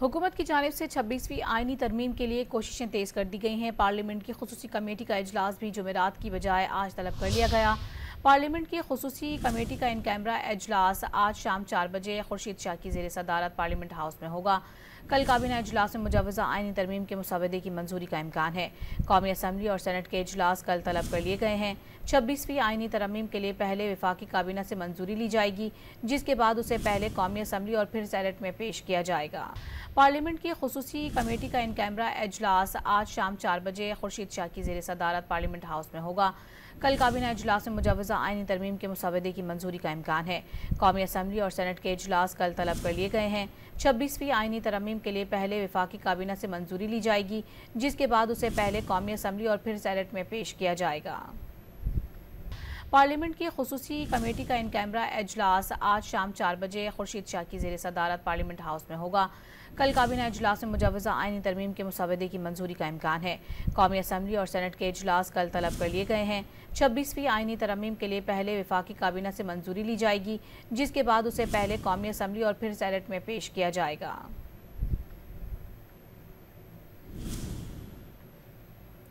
हुकूमत की जानिब से 26वीं आईनी तरमीम के लिए कोशिशें तेज़ कर दी गई हैं। पार्लियामेंट की खुसूसी कमेटी का इजलास भी जुमेरात की बजाय आज तलब कर लिया गया। पार्लियामेंट की खुसूसी कमेटी का इन कैमरा इजलास आज शाम 4 बजे खुर्शीद शाह की ज़ेर सदारत पार्लियामेंट हाउस में होगा। कल काबीना इजलास में मुजवज़ा आईनी तरमीम के मुसवदे की मंजूरी का इम्कान है। कौमी असम्बली और सेनेट के इजलास कल तलब कर लिए गए हैं। 26वीं आईनी तरमीम के लिए पहले वफाकी काबीना से मंजूरी ली जाएगी, जिसके बाद उसे पहले कौमी असम्बली और फिर सेनेट में पेश किया जाएगा। पार्लियामेंट की खुसूसी कमेटी का इन कैमरा इजलास आज शाम 4 बजे खुर्शीद शाह की ज़ेर सदारत पार्लियामेंट हाउस में होगा। कल काबीना इजलास में मुजवज़ा आईनी तरमीम के मुसवदे की मंजूरी का इम्कान है। कौमी असम्बली और सेनेट के इजलास कल तलब कर लिए गए हैं। 26वीं आईनी तरमीम के लिए पहले वफाकी काबीना से मंजूरी ली जाएगी, जिसके बाद उसे पहले कौमी असम्बली और फिर सेनेट में पेश किया जाएगा। पार्लियामेंट की खुसूसी कमेटी का इन कैमरा इजलास आज शाम 4 बजे खुर्शीद शाह की ज़ेर सदारत पार्लियामेंट हाउस में होगा। कल काबीना इजलास में मुजवज़ा आईनी तरमीम के मुसवदे की मंजूरी का इम्कान है। कौमी असम्बली और सेनेट के इजलास कल तलब कर लिए गए हैं। 26वीं आईनी तरमीम के लिए पहले वफाकी काबीना से मंजूरी ली जाएगी, जिसके बाद उसे पहले कौमी असम्बली और फिर सेनेट में पेश किया जाएगा।